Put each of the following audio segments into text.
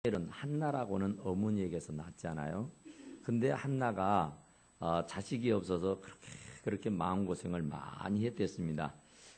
사무엘은 한나라고는 어머니에게서 낳았잖아요. 근데 한나가 자식이 없어서 그렇게 마음고생을 많이 했댔습니다.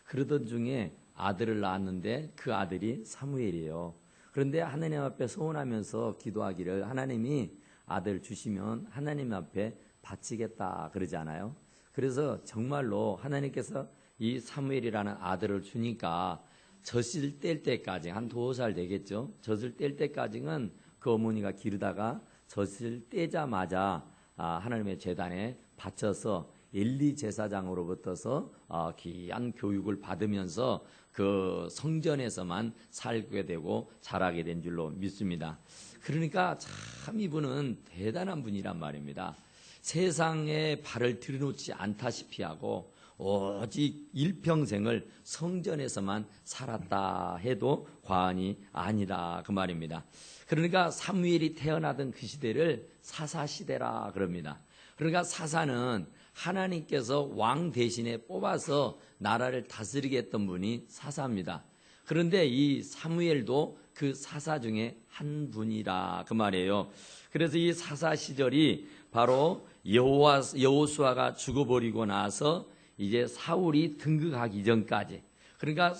그러던 중에 아들을 낳았는데 그 아들이 사무엘이에요. 그런데 하나님 앞에 서원하면서 기도하기를 하나님이 아들 주시면 하나님 앞에 바치겠다 그러지 않아요? 그래서 정말로 하나님께서 이 사무엘이라는 아들을 주니까 젖을 뗄 때까지 한 2살 되겠죠. 젖을 뗄 때까지는 그 어머니가 기르다가 젖을 떼자마자 하나님의 제단에 바쳐서 엘리 제사장으로부터서 귀한 교육을 받으면서 그 성전에서만 살게 되고 자라게 된 줄로 믿습니다. 그러니까 참 이분은 대단한 분이란 말입니다. 세상에 발을 들여놓지 않다시피 하고 오직 일평생을 성전에서만 살았다 해도 과언이 아니다 그 말입니다. 그러니까 사무엘이 태어나던 그 시대를 사사시대라 그럽니다. 그러니까 사사는 하나님께서 왕 대신에 뽑아서 나라를 다스리게 했던 분이 사사입니다. 그런데 이 사무엘도 그 사사 중에 한 분이라 그 말이에요. 그래서 이 사사 시절이 바로 여호수아가 죽어버리고 나서 이제 사울이 등극하기 전까지, 그러니까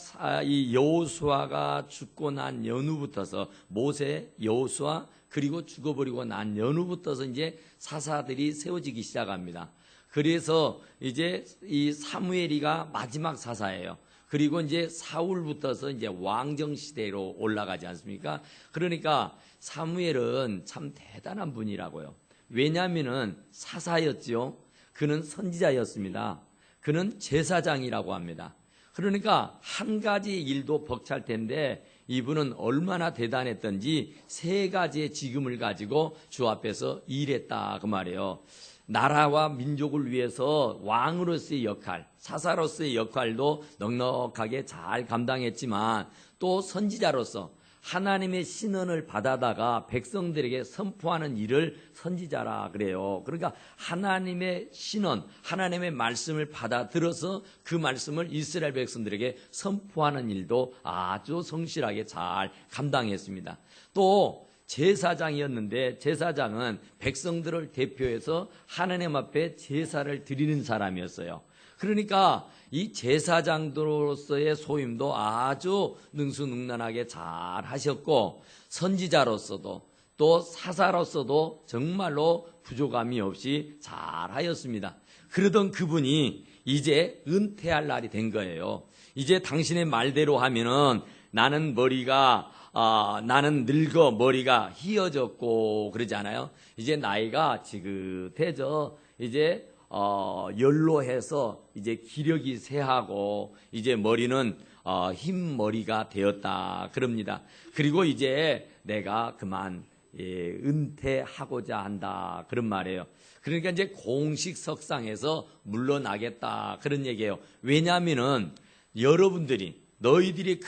이 여호수아가 죽고 난 연후부터서 모세, 여호수아 그리고 죽어버리고 난 연후부터서 이제 사사들이 세워지기 시작합니다. 그래서 이제 이 사무엘이가 마지막 사사예요. 그리고 이제 사울부터서 이제 왕정 시대로 올라가지 않습니까? 그러니까 사무엘은 참 대단한 분이라고요. 왜냐하면은 사사였죠. 그는 선지자였습니다. 그는 제사장이라고 합니다. 그러니까 한 가지 일도 벅찰 텐데 이분은 얼마나 대단했던지 3가지의 직임을 가지고 주 앞에서 일했다 그 말이에요. 나라와 민족을 위해서 왕으로서의 역할, 사사로서의 역할도 넉넉하게 잘 감당했지만 또 선지자로서 하나님의 신언을 받아다가 백성들에게 선포하는 일을 선지자라 그래요. 그러니까 하나님의 신언, 하나님의 말씀을 받아들어서 그 말씀을 이스라엘 백성들에게 선포하는 일도 아주 성실하게 잘 감당했습니다. 또 제사장이었는데 제사장은 백성들을 대표해서 하나님 앞에 제사를 드리는 사람이었어요. 그러니까 이 제사장으로서의 소임도 아주 능수능란하게 잘 하셨고 선지자로서도 또 사사로서도 정말로 부족함이 없이 잘 하였습니다. 그러던 그분이 이제 은퇴할 날이 된 거예요. 이제 당신의 말대로 하면은 나는 늙어 머리가 휘어졌고 그러지 않아요? 이제 나이가 지긋해져 이제 연로해서 이제 기력이 쇠하고 이제 머리는 흰 머리가 되었다 그럽니다. 그리고 이제 내가 그만 은퇴하고자 한다 그런 말이에요. 그러니까 이제 공식 석상에서 물러나겠다 그런 얘기예요. 왜냐하면은 여러분들이 너희들이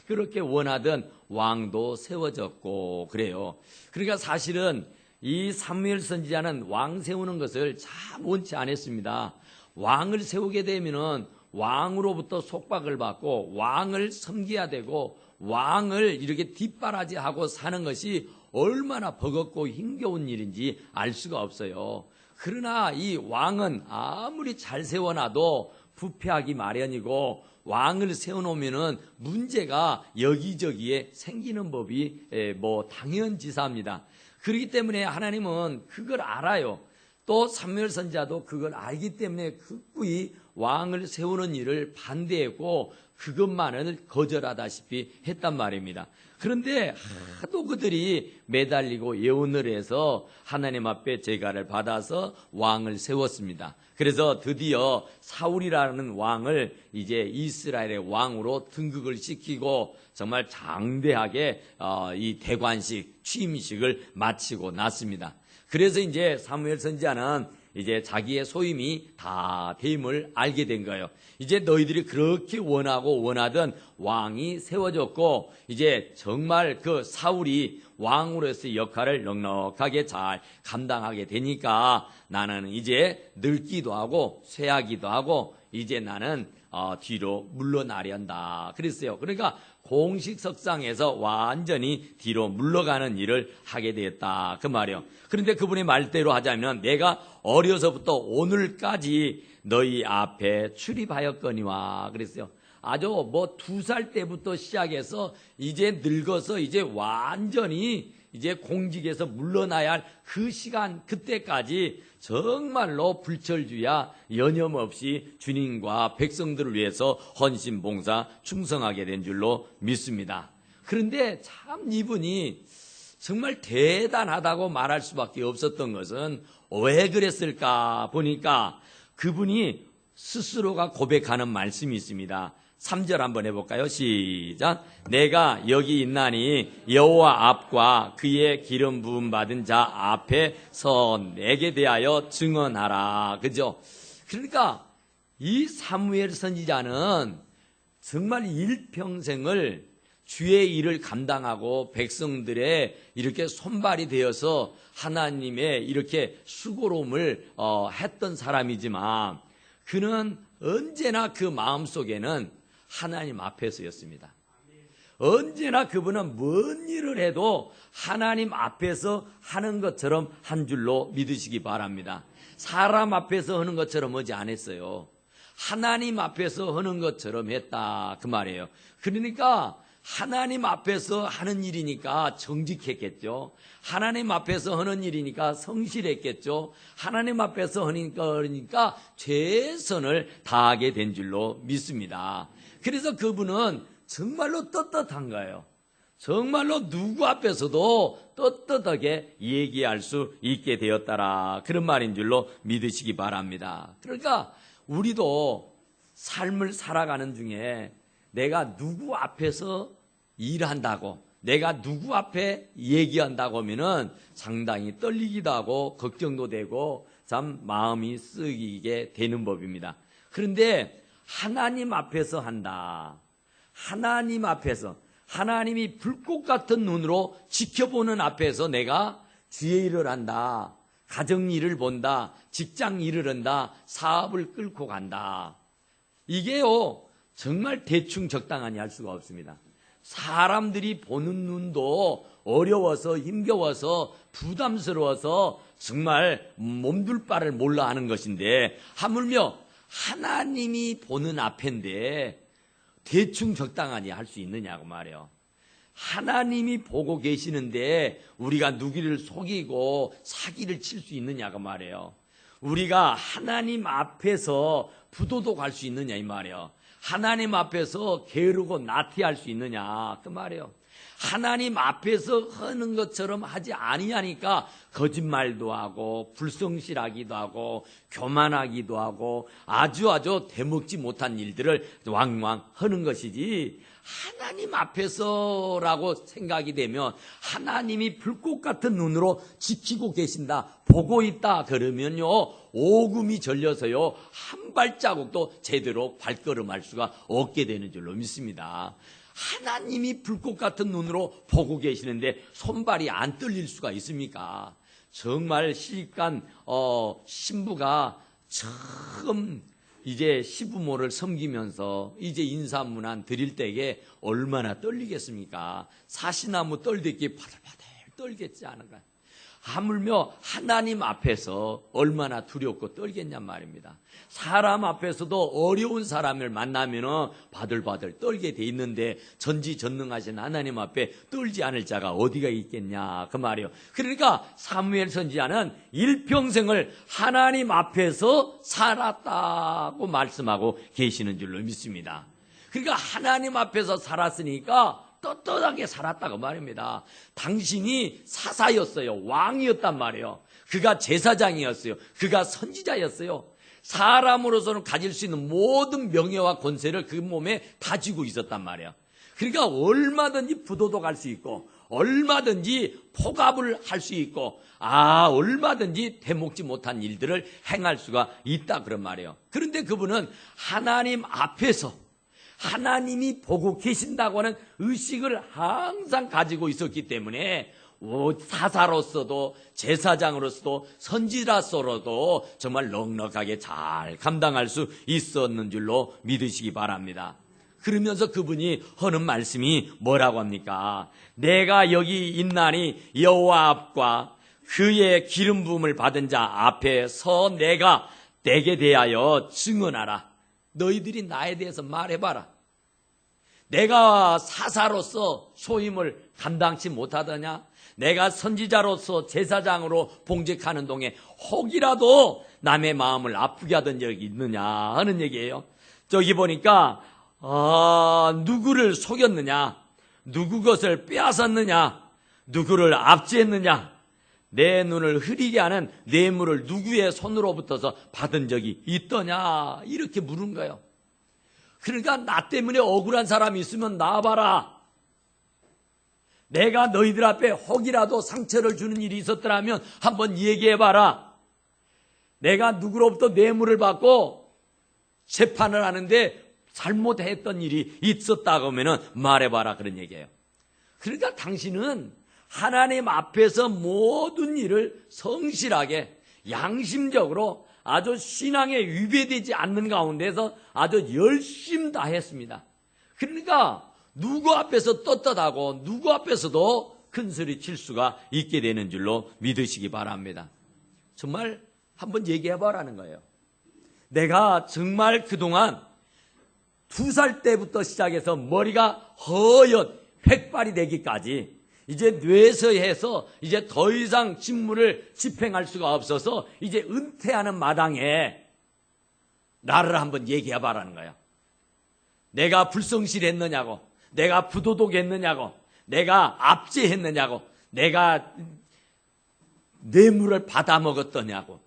그렇게 원하던 왕도 세워졌고 그래요. 그러니까 사실은 이 사무엘 선지자는 왕 세우는 것을 참 원치 않았습니다. 왕을 세우게 되면은 왕으로부터 속박을 받고 왕을 섬겨야 되고 왕을 이렇게 뒷바라지하고 사는 것이 얼마나 버겁고 힘겨운 일인지 알 수가 없어요. 그러나 이 왕은 아무리 잘 세워놔도 부패하기 마련이고 왕을 세워놓으면은 문제가 여기저기에 생기는 법이 당연지사입니다. 그렇기 때문에 하나님은 그걸 알아요. 또 사무엘 선지자도 그걸 알기 때문에 극구히 왕을 세우는 일을 반대했고 그것만을 거절하다시피 했단 말입니다. 그런데 하도 그들이 매달리고 예언을 해서 하나님 앞에 제가를 받아서 왕을 세웠습니다. 그래서 드디어 사울이라는 왕을 이제 이스라엘의 왕으로 등극을 시키고 정말 장대하게 이 대관식, 취임식을 마치고 났습니다. 그래서 이제 사무엘 선지자는 이제 자기의 소임이 다 됨을 알게 된 거예요. 이제 너희들이 그렇게 원하던 왕이 세워졌고 이제 정말 그 사울이 왕으로서의 역할을 넉넉하게 잘 감당하게 되니까 나는 이제 늙기도 하고 쇠하기도 하고 이제 나는 뒤로 물러나련다 그랬어요. 그러니까 공식 석상에서 완전히 뒤로 물러가는 일을 하게 되었다 그 말이요. 그런데 그분의 말대로 하자면 내가 어려서부터 오늘까지 너희 앞에 출입하였거니와 그랬어요. 아주 2살 때부터 시작해서 이제 늙어서 이제 완전히 이제 공직에서 물러나야 할 그 시간 그때까지 정말로 불철주야 여념없이 주님과 백성들을 위해서 헌신봉사 충성하게 된 줄로 믿습니다. 그런데 참 이분이 정말 대단하다고 말할 수밖에 없었던 것은 왜 그랬을까 보니까 그분이 스스로가 고백하는 말씀이 있습니다. 3절 한번 해볼까요? 시작. 내가 여기 있나니 여호와 앞과 그의 기름 부음 받은 자 앞에 서 내게 대하여 증언하라. 그죠? 그러니까 이 사무엘 선지자는 정말 일평생을 주의 일을 감당하고 백성들의 이렇게 손발이 되어서 하나님의 이렇게 수고로움을 했던 사람이지만 그는 언제나 그 마음속에는 하나님 앞에서였습니다. 언제나 그분은 뭔 일을 해도 하나님 앞에서 하는 것처럼 한 줄로 믿으시기 바랍니다. 사람 앞에서 하는 것처럼 하지 않았어요. 하나님 앞에서 하는 것처럼 했다 그 말이에요. 그러니까 하나님 앞에서 하는 일이니까 정직했겠죠. 하나님 앞에서 하는 일이니까 성실했겠죠. 하나님 앞에서 하니까 최선을 다하게 된 줄로 믿습니다. 그래서 그분은 정말로 떳떳한 거예요. 정말로 누구 앞에서도 떳떳하게 얘기할 수 있게 되었다라 그런 말인 줄로 믿으시기 바랍니다. 그러니까 우리도 삶을 살아가는 중에 내가 누구 앞에서 일한다고 내가 누구 앞에 얘기한다고 하면은 상당히 떨리기도 하고 걱정도 되고 참 마음이 쓰이게 되는 법입니다. 그런데 하나님 앞에서 한다. 하나님 앞에서 하나님이 불꽃 같은 눈으로 지켜보는 앞에서 내가 주의 일을 한다. 가정 일을 본다. 직장 일을 한다. 사업을 끌고 간다. 이게요 정말 대충 적당하니 할 수가 없습니다. 사람들이 보는 눈도 어려워서 힘겨워서 부담스러워서 정말 몸둘 바를 몰라 하는 것인데 하물며 하나님이 보는 앞인데 대충 적당하니 할 수 있느냐고 말이에요. 하나님이 보고 계시는데 우리가 누구를 속이고 사기를 칠 수 있느냐고 말이에요. 우리가 하나님 앞에서 부도덕할 수 있느냐 이 말이에요. 하나님 앞에서 게으르고 나태할 수 있느냐 그 말이에요. 하나님 앞에서 하는 것처럼 하지 아니하니까 거짓말도 하고 불성실하기도 하고 교만하기도 하고 아주 대먹지 못한 일들을 왕왕 하는 것이지 하나님 앞에서라고 생각이 되면 하나님이 불꽃 같은 눈으로 지키고 계신다 보고 있다 그러면요 오금이 절려서요 한 발자국도 제대로 발걸음할 수가 없게 되는 줄로 믿습니다. 하나님이 불꽃 같은 눈으로 보고 계시는데 손발이 안 떨릴 수가 있습니까? 정말 시집간 신부가 처음 이제 시부모를 섬기면서 이제 인사문안 드릴 때에 얼마나 떨리겠습니까? 사시나무 떨듯이 바들바들 떨겠지 않은가? 하물며 하나님 앞에서 얼마나 두렵고 떨겠냔 말입니다. 사람 앞에서도 어려운 사람을 만나면 바들바들 떨게 돼 있는데 전지전능하신 하나님 앞에 떨지 않을 자가 어디가 있겠냐 그 말이에요. 그러니까 사무엘 선지자는 일평생을 하나님 앞에서 살았다고 말씀하고 계시는 줄로 믿습니다. 그러니까 하나님 앞에서 살았으니까 떳떳하게 살았다고 말입니다. 당신이 사사였어요. 왕이었단 말이에요. 그가 제사장이었어요. 그가 선지자였어요. 사람으로서는 가질 수 있는 모든 명예와 권세를 그 몸에 다지고 있었단 말이에요. 그러니까 얼마든지 부도덕할 수 있고 얼마든지 포갑을 할 수 있고 얼마든지 되먹지 못한 일들을 행할 수가 있다 그런 말이에요. 그런데 그분은 하나님 앞에서 하나님이 보고 계신다고 하는 의식을 항상 가지고 있었기 때문에 사사로서도 제사장으로서도 선지자로서도 정말 넉넉하게 잘 감당할 수 있었는 줄로 믿으시기 바랍니다. 그러면서 그분이 하는 말씀이 뭐라고 합니까? 내가 여기 있나니 여호와 앞과 그의 기름 부음을 받은 자 앞에 서 내가 내게 대하여 증언하라. 너희들이 나에 대해서 말해봐라. 내가 사사로서 소임을 감당치 못하더냐? 내가 선지자로서 제사장으로 봉직하는 동에 혹이라도 남의 마음을 아프게 하던 적이 있느냐 하는 얘기예요. 저기 보니까 누구를 속였느냐, 누구 것을 빼앗았느냐, 누구를 압제했느냐, 내 눈을 흐리게 하는 뇌물을 누구의 손으로부터서 받은 적이 있더냐, 이렇게 물은 거예요. 그러니까 나 때문에 억울한 사람이 있으면 나와봐라. 내가 너희들 앞에 혹이라도 상처를 주는 일이 있었더라면 한번 얘기해봐라. 내가 누구로부터 뇌물을 받고 재판을 하는데 잘못했던 일이 있었다고 하면 말해봐라, 그런 얘기예요. 그러니까 당신은 하나님 앞에서 모든 일을 성실하게 양심적으로 아주 신앙에 위배되지 않는 가운데서 아주 열심 다 했습니다. 그러니까 누구 앞에서 떳떳하고 누구 앞에서도 큰소리 칠 수가 있게 되는 줄로 믿으시기 바랍니다. 정말 한번 얘기해보라는 거예요. 내가 정말 그동안 2살 때부터 시작해서 머리가 허연 획발이 되기까지 이제 뇌서해서 이제 더 이상 직무를 집행할 수가 없어서 이제 은퇴하는 마당에 나를 한번 얘기해봐라는 거예요. 내가 불성실했느냐고, 내가 부도덕했느냐고, 내가 압제했느냐고, 내가 뇌물을 받아먹었더냐고,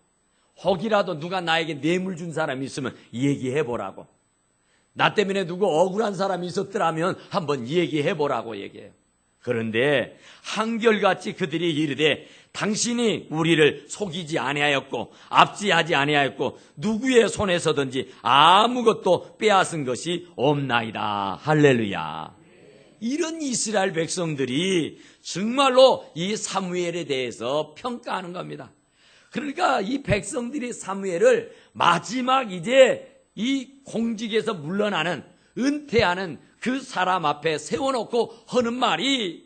혹이라도 누가 나에게 뇌물 준 사람이 있으면 얘기해보라고, 나 때문에 누구 억울한 사람이 있었더라면 한번 얘기해보라고 얘기해요. 그런데 한결같이 그들이 이르되 당신이 우리를 속이지 아니하였고 압제하지 아니하였고 누구의 손에서든지 아무것도 빼앗은 것이 없나이다. 할렐루야. 이런 이스라엘 백성들이 정말로 이 사무엘에 대해서 평가하는 겁니다. 그러니까 이 백성들이 사무엘을 마지막 이제 이 공직에서 물러나는, 은퇴하는 그 사람 앞에 세워놓고 하는 말이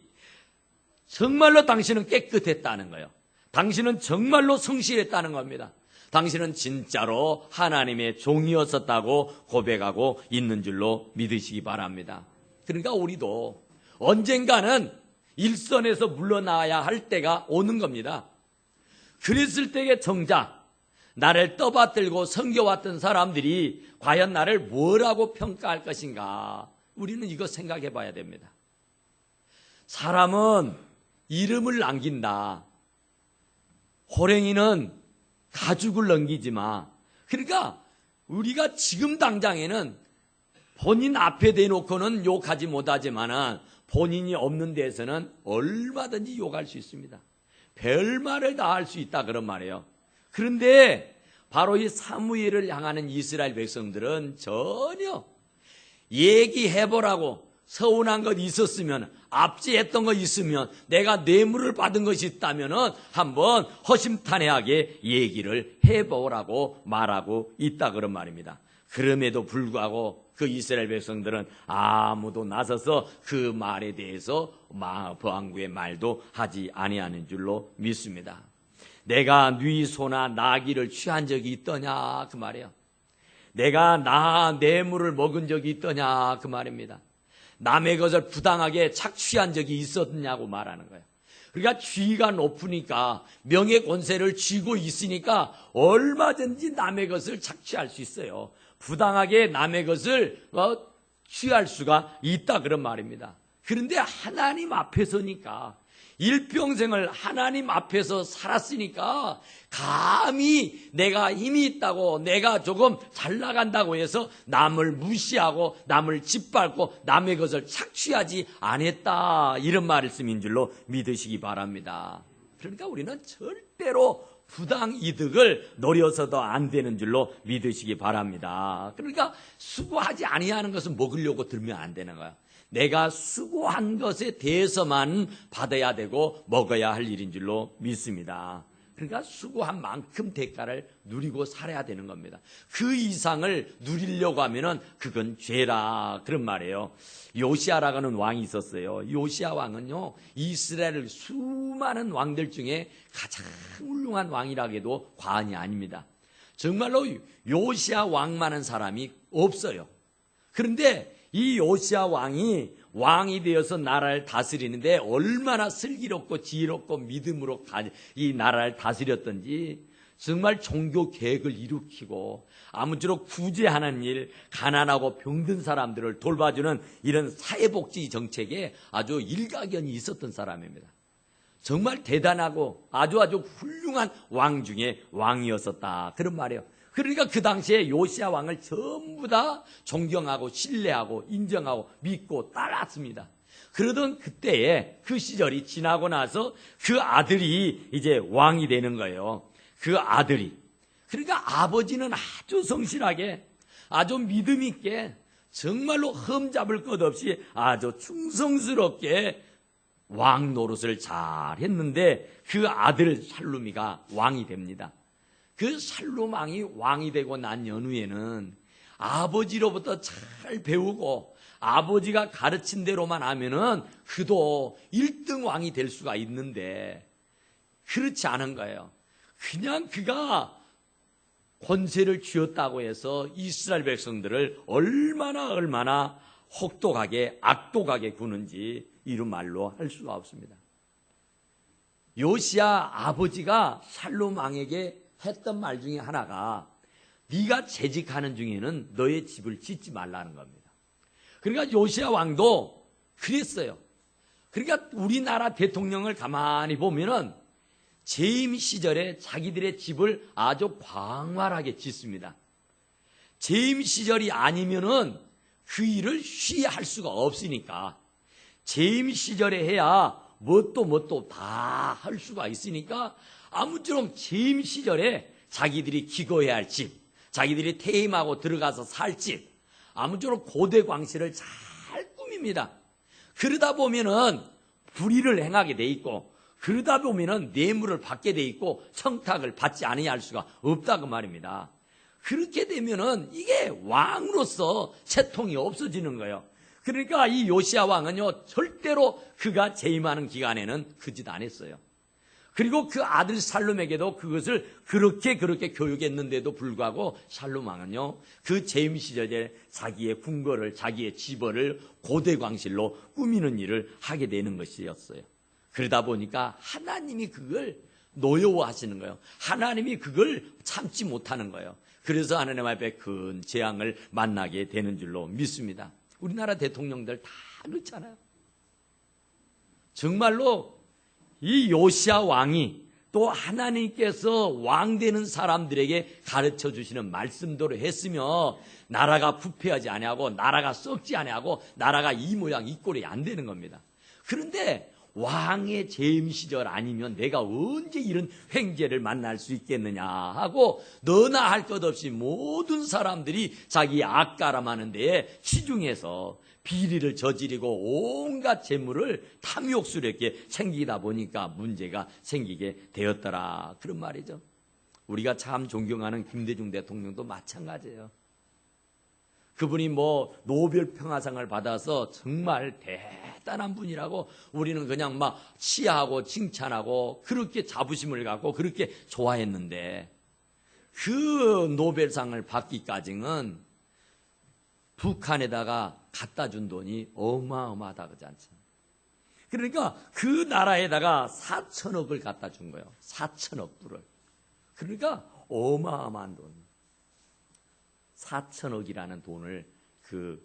정말로 당신은 깨끗했다는 거예요. 당신은 정말로 성실했다는 겁니다. 당신은 진짜로 하나님의 종이었었다고 고백하고 있는 줄로 믿으시기 바랍니다. 그러니까 우리도 언젠가는 일선에서 물러나야 할 때가 오는 겁니다. 그랬을 때에 정작 나를 떠받들고 섬겨왔던 사람들이 과연 나를 뭐라고 평가할 것인가? 우리는 이거 생각해 봐야 됩니다. 사람은 이름을 남긴다. 호랭이는 가죽을 넘기지 마. 그러니까 우리가 지금 당장에는 본인 앞에 대놓고는 욕하지 못하지만은 본인이 없는 데서는 얼마든지 욕할 수 있습니다. 별말을 다 할 수 있다, 그런 말이에요. 그런데 바로 이 사무엘을 향하는 이스라엘 백성들은 전혀 얘기해보라고, 서운한 것 있었으면, 압제했던 것 있으면, 내가 뇌물을 받은 것이 있다면 한번 허심탄회하게 얘기를 해보라고 말하고 있다, 그런 말입니다. 그럼에도 불구하고 그 이스라엘 백성들은 아무도 나서서 그 말에 대해서 보안구의 말도 하지 아니하는 줄로 믿습니다. 내가 네 소나 나귀를 취한 적이 있더냐, 그 말이에요. 내가 뇌물을 먹은 적이 있더냐, 그 말입니다. 남의 것을 부당하게 착취한 적이 있었냐고 말하는 거예요. 그러니까 지위가 높으니까, 명예 권세를 쥐고 있으니까 얼마든지 남의 것을 착취할 수 있어요. 부당하게 남의 것을 취할 수가 있다, 그런 말입니다. 그런데 하나님 앞에서니까, 일평생을 하나님 앞에서 살았으니까 감히 내가 힘이 있다고, 내가 조금 잘 나간다고 해서 남을 무시하고 남을 짓밟고 남의 것을 착취하지 않았다, 이런 말씀인 줄로 믿으시기 바랍니다. 그러니까 우리는 절대로 부당 이득을 노려서도 안 되는 줄로 믿으시기 바랍니다. 그러니까 수고하지 아니하는 것은 먹으려고 들면 안 되는 거야. 내가 수고한 것에 대해서만 받아야 되고 먹어야 할 일인 줄로 믿습니다. 그러니까 수고한 만큼 대가를 누리고 살아야 되는 겁니다. 그 이상을 누리려고 하면은 그건 죄라 그런 말이에요. 요시아라고 하는 왕이 있었어요. 요시아 왕은요, 이스라엘 수많은 왕들 중에 가장 훌륭한 왕이라고 해도 과언이 아닙니다. 정말로 요시아 왕만한 사람이 없어요. 그런데 이 요시아 왕이 되어서 나라를 다스리는데 얼마나 슬기롭고 지혜롭고 믿음으로 이 나라를 다스렸던지, 정말 종교 계획을 일으키고 아무쪼록 구제하는 일, 가난하고 병든 사람들을 돌봐주는 이런 사회복지 정책에 아주 일가견이 있었던 사람입니다. 정말 대단하고 아주 훌륭한 왕 중에 왕이었었다 그런 말이에요. 그러니까 그 당시에 요시아 왕을 전부 다 존경하고 신뢰하고 인정하고 믿고 따랐습니다. 그러던 그때에 그 시절이 지나고 나서 그 아들이 이제 왕이 되는 거예요. 그 아들이. 그러니까 아버지는 아주 성실하게, 아주 믿음 있게, 정말로 흠잡을 것 없이 아주 충성스럽게 왕 노릇을 잘 했는데, 그 아들 살루미가 왕이 됩니다. 그 살룸 왕이 왕이 되고 난 연후에는 아버지로부터 잘 배우고 아버지가 가르친 대로만 하면은 그도 1등 왕이 될 수가 있는데, 그렇지 않은 거예요. 그냥 그가 권세를 쥐었다고 해서 이스라엘 백성들을 얼마나 혹독하게 악독하게 구는지 이런 말로 할 수가 없습니다. 요시아 아버지가 살룸 왕에게 했던 말 중에 하나가, 네가 재직하는 중에는 너의 집을 짓지 말라는 겁니다. 그러니까 요시아 왕도 그랬어요. 그러니까 우리나라 대통령을 가만히 보면은 재임 시절에 자기들의 집을 아주 광활하게 짓습니다. 재임 시절이 아니면은 그 일을 쉬이 할 수가 없으니까, 재임 시절에 해야 뭣도 다 할 수가 있으니까, 아무쪼록 재임 시절에 자기들이 기거해야 할 집, 자기들이 퇴임하고 들어가서 살 집, 아무쪼록 고대 광실을 잘 꾸밉니다. 그러다 보면은 불의를 행하게 돼 있고, 그러다 보면은 뇌물을 받게 돼 있고 청탁을 받지 않아야 할 수가 없다고 말입니다. 그렇게 되면은 이게 왕으로서 채통이 없어지는 거예요. 그러니까 이 요시아 왕은요, 절대로 그가 재임하는 기간에는 그 짓 안 했어요. 그리고 그 아들 살룸에게도 그것을 그렇게 교육했는데도 불구하고 살룸 왕은요, 그 재임 시절에 자기의 궁궐을, 자기의 집을 고대 광실로 꾸미는 일을 하게 되는 것이었어요. 그러다 보니까 하나님이 그걸 노여워하시는 거예요. 하나님이 그걸 참지 못하는 거예요. 그래서 하나님 앞에 큰 재앙을 만나게 되는 줄로 믿습니다. 우리나라 대통령들 다 그렇잖아요. 정말로 이 요시아 왕이 또 하나님께서 왕 되는 사람들에게 가르쳐 주시는 말씀대로 했으며 나라가 부패하지 아니하고 나라가 썩지 아니하고 나라가 이 모양 이 꼴이 안 되는 겁니다. 그런데 왕의 재임 시절 아니면 내가 언제 이런 횡재를 만날 수 있겠느냐 하고 너나 할 것 없이 모든 사람들이 자기 악가람하는 데에 치중해서 비리를 저지르고 온갖 재물을 탐욕스럽게 챙기다 보니까 문제가 생기게 되었더라 그런 말이죠. 우리가 참 존경하는 김대중 대통령도 마찬가지예요. 그분이 노벨 평화상을 받아서 정말 대단한 분이라고 우리는 그냥 막 시하고 칭찬하고 그렇게 자부심을 갖고 그렇게 좋아했는데, 그 노벨상을 받기까지는 북한에다가 갖다 준 돈이 어마어마하다 그러지 않습니까? 그러니까 그 나라에다가 4천억을 갖다 준 거예요. 4천억 불을. 그러니까 어마어마한 돈. 4천억이라는 돈을 그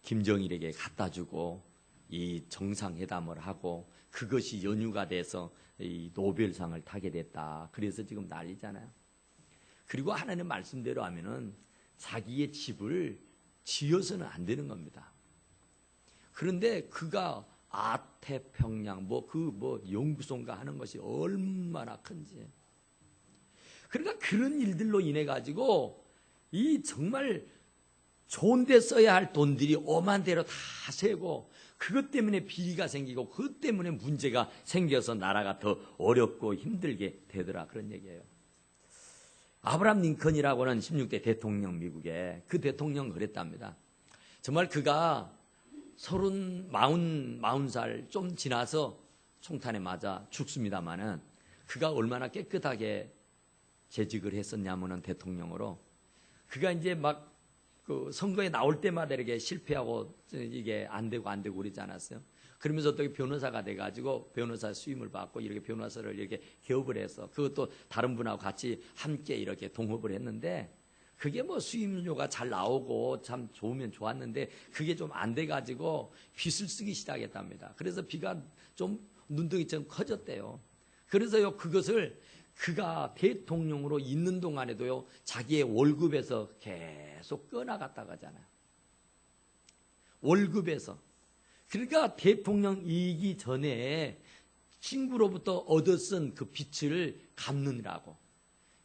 김정일에게 갖다 주고 이 정상회담을 하고 그것이 연유가 돼서 이 노벨상을 타게 됐다. 그래서 지금 난리잖아요. 그리고 하나님 말씀대로 하면은 자기의 집을 지어서는 안 되는 겁니다. 그런데 그가 아태평양 연구소인가 하는 것이 얼마나 큰지. 그러니까 그런 일들로 인해 가지고 이 정말 좋은 데 써야 할 돈들이 오만 대로 다 새고 그것 때문에 비리가 생기고 그것 때문에 문제가 생겨서 나라가 더 어렵고 힘들게 되더라 그런 얘기예요. 아브라함 링컨이라고는 16대 대통령 미국에 그 대통령 그랬답니다. 정말 그가 40살 좀 지나서 총탄에 맞아 죽습니다마는 그가 얼마나 깨끗하게 재직을 했었냐면은 대통령으로 그가 이제 막 그 선거에 나올 때마다 이렇게 실패하고 이게 안 되고 그러지 않았어요. 그러면서 또 변호사가 돼가지고 변호사 수임을 받고 이렇게 변호사를 이렇게 개업을 해서 그것도 다른 분하고 같이 함께 이렇게 동업을 했는데 그게 뭐 수임료가 잘 나오고 참 좋으면 좋았는데 그게 좀 안 돼가지고 빚을 쓰기 시작했답니다. 그래서 빚가 좀 눈덩이처럼 커졌대요. 그래서요 그것을 그가 대통령으로 있는 동안에도요 자기의 월급에서 계속 꺼나갔다 가잖아요. 월급에서. 그러니까 대통령이기 전에 친구로부터 얻어쓴 그 빚을 갚느라고.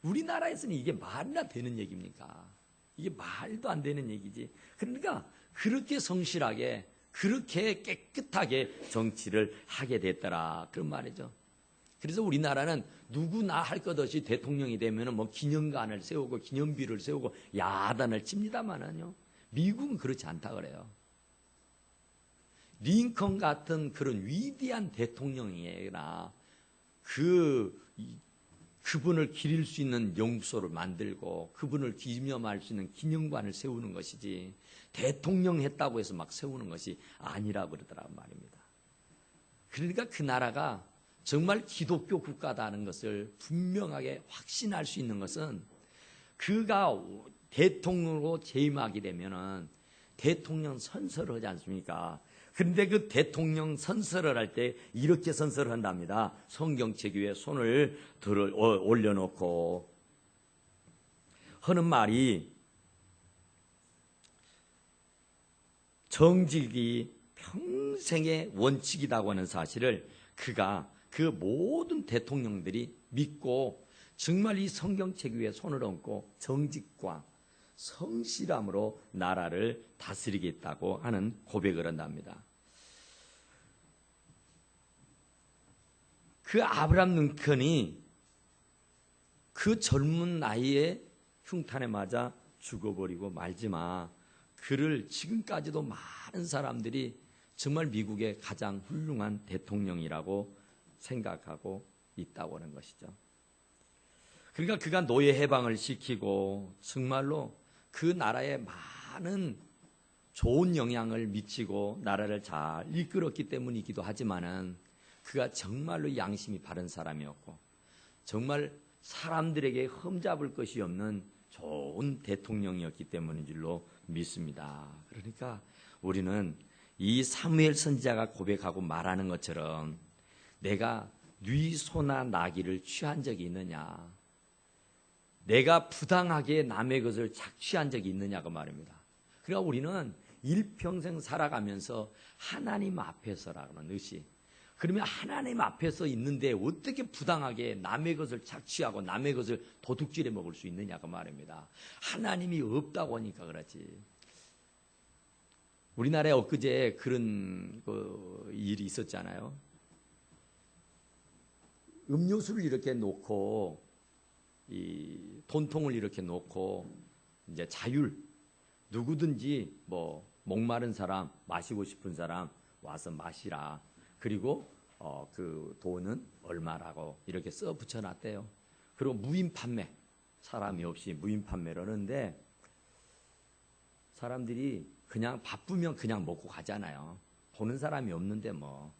우리나라에서는 이게 말이나 되는 얘기입니까? 이게 말도 안 되는 얘기지. 그러니까 그렇게 성실하게 그렇게 깨끗하게 정치를 하게 됐더라 그런 말이죠. 그래서 우리나라는 누구나 할 것 없이 대통령이 되면은 뭐 기념관을 세우고 기념비를 세우고 야단을 칩니다만은요. 미국은 그렇지 않다 그래요. 링컨 같은 그런 위대한 대통령이나 그분을 기릴 수 있는 연구소를 만들고 그분을 기념할 수 있는 기념관을 세우는 것이지 대통령 했다고 해서 막 세우는 것이 아니라고 그러더란 말입니다. 그러니까 그 나라가 정말 기독교 국가다는 것을 분명하게 확신할 수 있는 것은 그가 대통령으로 재임하게 되면은 대통령 선서를 하지 않습니까? 그런데 그 대통령 선서를 할 때 이렇게 선서를 한답니다. 성경책 위에 손을 올려놓고 하는 말이 정직이 평생의 원칙이라고 하는 사실을 그가 그 모든 대통령들이 믿고 정말 이 성경책 위에 손을 얹고 정직과 성실함으로 나라를 다스리겠다고 하는 고백을 한답니다. 그 아브라함 링컨이 그 젊은 나이에 흉탄에 맞아 죽어버리고 말지마 그를 지금까지도 많은 사람들이 정말 미국의 가장 훌륭한 대통령이라고 생각하고 있다고 하는 것이죠. 그러니까 그가 노예 해방을 시키고 정말로 그 나라에 많은 좋은 영향을 미치고 나라를 잘 이끌었기 때문이기도 하지만은 그가 정말로 양심이 바른 사람이었고 정말 사람들에게 흠잡을 것이 없는 좋은 대통령이었기 때문인 줄로 믿습니다. 그러니까 우리는 이 사무엘 선지자가 고백하고 말하는 것처럼 내가 네 소나 나귀를 취한 적이 있느냐? 내가 부당하게 남의 것을 착취한 적이 있느냐고 말입니다. 그러니까 우리는 일평생 살아가면서 하나님 앞에서라는 것이 그러면 하나님 앞에서 있는데 어떻게 부당하게 남의 것을 착취하고 남의 것을 도둑질해 먹을 수 있느냐고 말입니다. 하나님이 없다고 하니까 그렇지. 우리나라에 엊그제 그런 일이 있었잖아요. 음료수를 이렇게 놓고 이 돈통을 이렇게 놓고 이제 자율 누구든지 뭐 목마른 사람 마시고 싶은 사람 와서 마시라. 그리고 그 돈은 얼마라고 이렇게 써 붙여놨대요. 그리고 무인 판매 사람이 없이 무인 판매를 하는데 사람들이 그냥 바쁘면 그냥 먹고 가잖아요. 보는 사람이 없는데 뭐.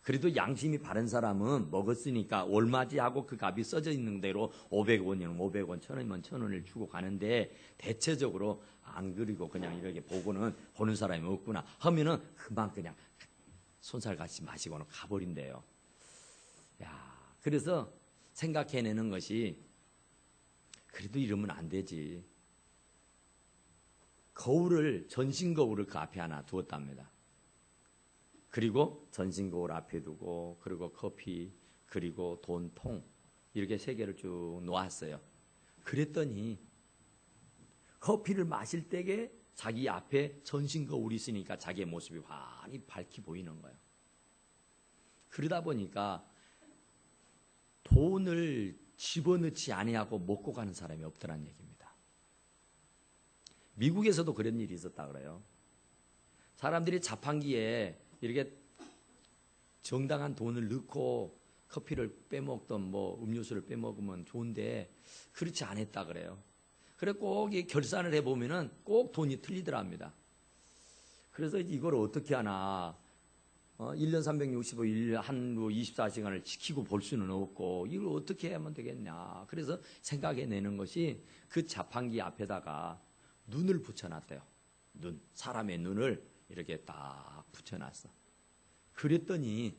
그래도 양심이 바른 사람은 먹었으니까 얼마지 하고 그 값이 써져 있는 대로 500원이면 500원, 1000원이면 1000원을 주고 가는데 대체적으로 안 그리고 그냥 이렇게 보고는 보는 사람이 없구나 하면은 금방 그냥 손살같이 마시고는 가버린대요. 야, 그래서 생각해내는 것이 그래도 이러면 안 되지. 거울을 전신 거울을 그 앞에 하나 두었답니다. 그리고 전신 거울 앞에 두고 그리고 커피 그리고 돈통 이렇게 세 개를 쭉 놓았어요. 그랬더니 커피를 마실 때에 자기 앞에 전신 거울이 있으니까 자기의 모습이 환히 밝게 보이는 거예요. 그러다 보니까 돈을 집어넣지 아니하고 먹고 가는 사람이 없더란 얘기입니다. 미국에서도 그런 일이 있었다 그래요. 사람들이 자판기에 이렇게 정당한 돈을 넣고 커피를 빼먹던 뭐 음료수를 빼먹으면 좋은데 그렇지 않았다 그래요. 그래 꼭 이 결산을 해보면은 꼭 돈이 틀리더라 합니다. 그래서 이걸 어떻게 하나 1년 365일 하루 24시간을 지키고 볼 수는 없고 이걸 어떻게 하면 되겠냐. 그래서 생각해내는 것이 그 자판기 앞에다가 눈을 붙여놨대요. 눈, 사람의 눈을 이렇게 딱 붙여놨어. 그랬더니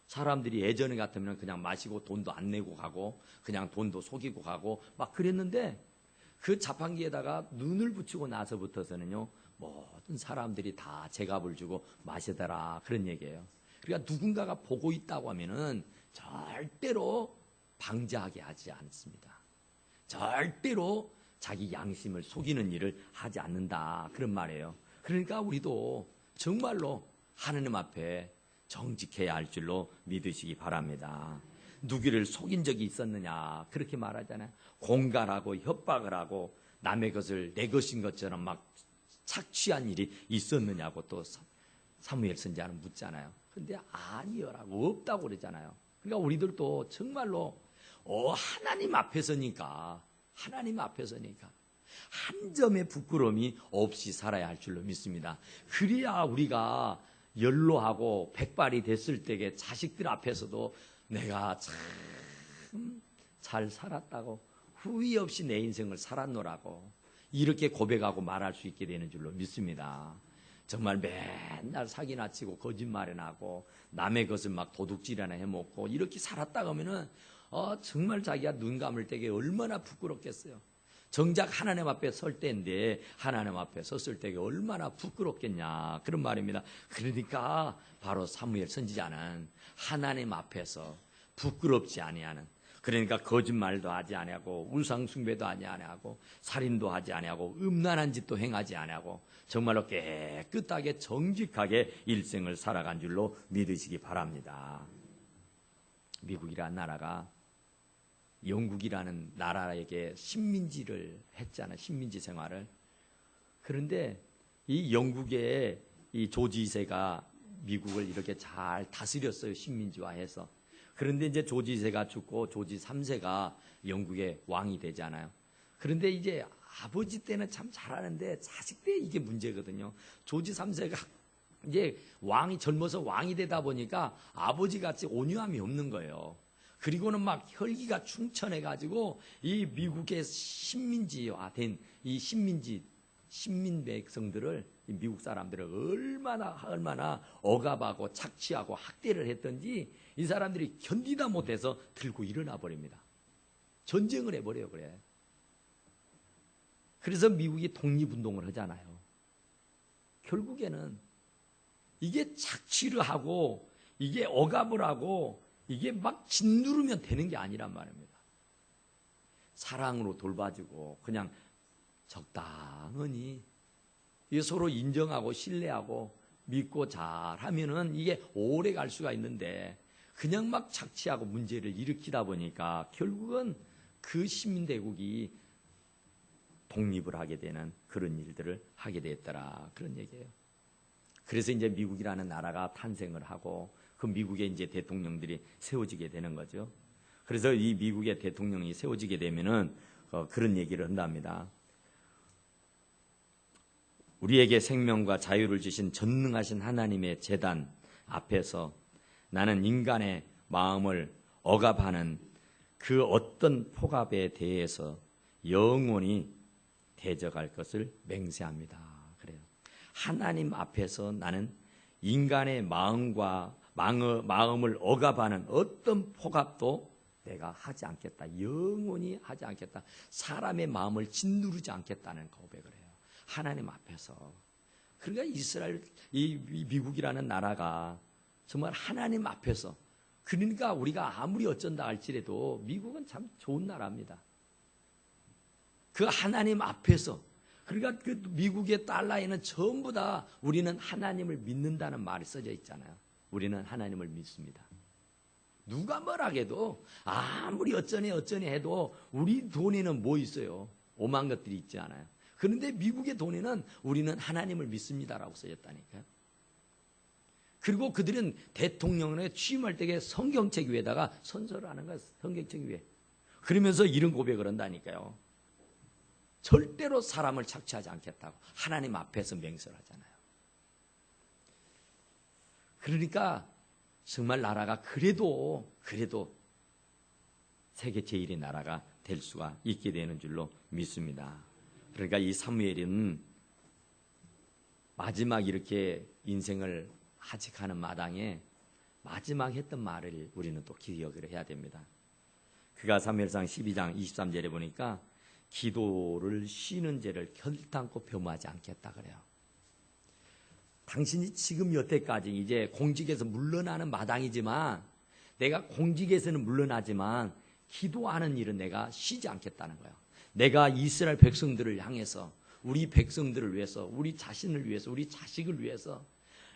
사람들이 예전에 같으면 그냥 마시고 돈도 안 내고 가고 그냥 돈도 속이고 가고 막 그랬는데 그 자판기에다가 눈을 붙이고 나서부터서는요 모든 사람들이 다 제값을 주고 마시더라 그런 얘기예요. 그러니까 누군가가 보고 있다고 하면은 절대로 방지하게 하지 않습니다. 절대로 자기 양심을 속이는 일을 하지 않는다 그런 말이에요. 그러니까 우리도 정말로 하느님 앞에 정직해야 할 줄로 믿으시기 바랍니다. 누구를 속인 적이 있었느냐 그렇게 말하잖아요. 공갈하고 협박을 하고 남의 것을 내 것인 것처럼 막 착취한 일이 있었느냐고 또 사무엘 선지자는 묻잖아요. 근데 아니요라고 없다고 그러잖아요. 그러니까 우리들도 정말로 하나님 앞에서니까 한 점의 부끄러움이 없이 살아야 할 줄로 믿습니다. 그래야 우리가 연로하고 백발이 됐을 때에 자식들 앞에서도 내가 참 잘 살았다고 후회 없이 내 인생을 살았노라고 이렇게 고백하고 말할 수 있게 되는 줄로 믿습니다. 정말 맨날 사기나 치고 거짓말이나 하고 남의 것을 막 도둑질이나 해먹고 이렇게 살았다 하면은 정말 자기가 눈 감을 때에 얼마나 부끄럽겠어요. 정작 하나님 앞에 설 때인데 하나님 앞에 섰을 때가 얼마나 부끄럽겠냐 그런 말입니다. 그러니까 바로 사무엘 선지자는 하나님 앞에서 부끄럽지 아니하는 그러니까 거짓말도 하지 아니하고 우상 숭배도 하지 아니하고 살인도 하지 아니하고 음란한 짓도 행하지 아니하고 정말로 깨끗하게 정직하게 일생을 살아간 줄로 믿으시기 바랍니다. 미국이라는 나라가 영국이라는 나라에게 식민지를 했잖아요. 식민지 생활을. 그런데 이 영국의 이 조지 2세가 미국을 이렇게 잘 다스렸어요. 식민지화해서. 그런데 이제 조지 2세가 죽고 조지 3세가 영국의 왕이 되잖아요. 그런데 이제 아버지 때는 참 잘하는데 자식 때 이게 문제거든요. 조지 3세가 이제 왕이 젊어서 왕이 되다 보니까 아버지 같이 온유함이 없는 거예요. 그리고는 막 혈기가 충천해가지고 이 미국의 식민지화된 이 식민 백성들을 미국 사람들을 얼마나 억압하고 착취하고 학대를 했던지 이 사람들이 견디다 못해서 들고 일어나 버립니다. 전쟁을 해버려요. 그래. 그래서 미국이 독립운동을 하잖아요. 결국에는 이게 착취를 하고 이게 억압을 하고 이게 막 짓누르면 되는 게 아니란 말입니다. 사랑으로 돌봐주고 그냥 적당히 서로 인정하고 신뢰하고 믿고 잘하면은 이게 오래 갈 수가 있는데 그냥 막 착취하고 문제를 일으키다 보니까 결국은 그 시민대국이 독립을 하게 되는 그런 일들을 하게 됐더라 그런 얘기예요. 그래서 이제 미국이라는 나라가 탄생을 하고 그 미국의 이제 대통령들이 세워지게 되는 거죠. 그래서 이 미국의 대통령이 세워지게 되면은 그런 얘기를 한답니다. 우리에게 생명과 자유를 주신 전능하신 하나님의 제단 앞에서 나는 인간의 마음을 억압하는 그 어떤 폭압에 대해서 영원히 대적할 것을 맹세합니다. 그래요. 하나님 앞에서 나는 인간의 마음을 억압하는 어떤 폭압도 내가 하지 않겠다. 영원히 하지 않겠다. 사람의 마음을 짓누르지 않겠다는 고백을 해요. 하나님 앞에서. 그러니까 이스라엘, 이 미국이라는 나라가 정말 하나님 앞에서. 그러니까 우리가 아무리 어쩐다 할지라도 미국은 참 좋은 나라입니다. 그 하나님 앞에서 그러니까 그 미국의 달러에는 전부 다 우리는 하나님을 믿는다는 말이 써져 있잖아요. 우리는 하나님을 믿습니다. 누가 뭐라 해도 아무리 어쩌니 해도 우리 돈에는 뭐 있어요? 오만 것들이 있지 않아요. 그런데 미국의 돈에는 우리는 하나님을 믿습니다라고 써졌다니까요. 그리고 그들은 대통령에 취임할 때에 성경책 위에다가 선서를 하는 거예요. 성경책 위에. 그러면서 이런 고백을 한다니까요. 절대로 사람을 착취하지 않겠다고 하나님 앞에서 맹세를 하잖아요. 그러니까 정말 나라가 그래도 세계 제1의 나라가 될 수가 있게 되는 줄로 믿습니다. 그러니까 이 사무엘은 마지막 이렇게 인생을 하직하는 마당에 마지막 했던 말을 우리는 또 기억을 해야 됩니다. 그가 사무엘상 12장 23절에 보니까 기도를 쉬는 죄를 결단코 범하지 않겠다 그래요. 당신이 지금 여태까지 이제 공직에서 물러나는 마당이지만 내가 공직에서는 물러나지만 기도하는 일은 내가 쉬지 않겠다는 거예요. 내가 이스라엘 백성들을 향해서 우리 백성들을 위해서 우리 자신을 위해서 우리 자식을 위해서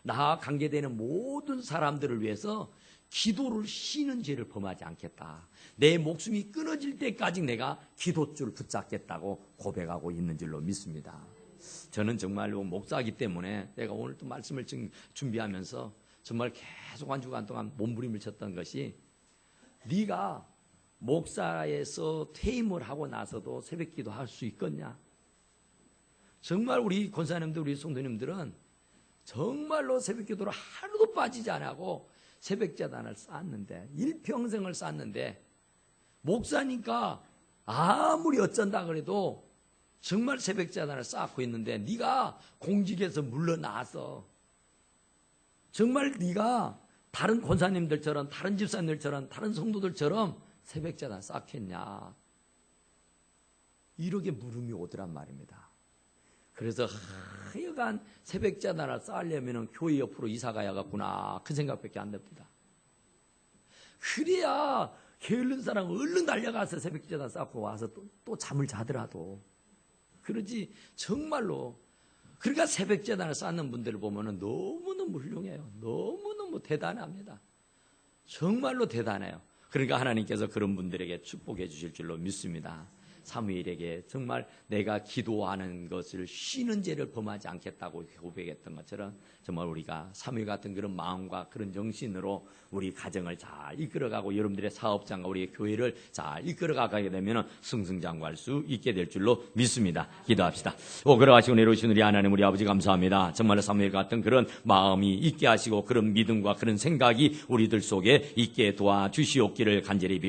나와 관계되는 모든 사람들을 위해서 기도를 쉬는 죄를 범하지 않겠다. 내 목숨이 끊어질 때까지 내가 기도줄 붙잡겠다고 고백하고 있는 줄로 믿습니다. 저는 정말로 목사이기 때문에 내가 오늘 또 말씀을 준비하면서 정말 계속 한 주간 동안 몸부림을 쳤던 것이 네가 목사에서 퇴임을 하고 나서도 새벽 기도할 수 있겠냐? 정말 우리 권사님들 우리 성도님들은 정말로 새벽 기도를 하루도 빠지지 않고 새벽 제단을 쌓았는데 일평생을 쌓았는데 목사니까 아무리 어쩐다 그래도 정말 새벽 제단을 쌓고 있는데 네가 공직에서 물러나서 정말 네가 다른 권사님들처럼 다른 집사님들처럼 다른 성도들처럼 새벽 제단 쌓겠냐 이렇게 물음이 오더란 말입니다. 그래서 하여간 새벽 제단을 쌓으려면 교회 옆으로 이사 가야겠구나 그 생각밖에 안 듭니다. 그래야 게으른 사람은 얼른 달려가서 새벽 제단 쌓고 와서 또 잠을 자더라도 그러지 정말로 그러니까 새벽 제단을 쌓는 분들을 보면 너무너무 훌륭해요. 너무너무 대단합니다. 정말로 대단해요. 그러니까 하나님께서 그런 분들에게 축복해 주실 줄로 믿습니다. 사무엘에게 정말 내가 기도하는 것을 쉬는 죄를 범하지 않겠다고 고백했던 것처럼 정말 우리가 사무엘 같은 그런 마음과 그런 정신으로 우리 가정을 잘 이끌어가고 여러분들의 사업장과 우리 교회를 잘 이끌어가게 되면 승승장구할 수 있게 될 줄로 믿습니다. 기도합시다. 걸어가시고 내려오신 우리 하나님 우리 아버지 감사합니다. 정말 사무엘 같은 그런 마음이 있게 하시고 그런 믿음과 그런 생각이 우리들 속에 있게 도와주시옵기를 간절히 빌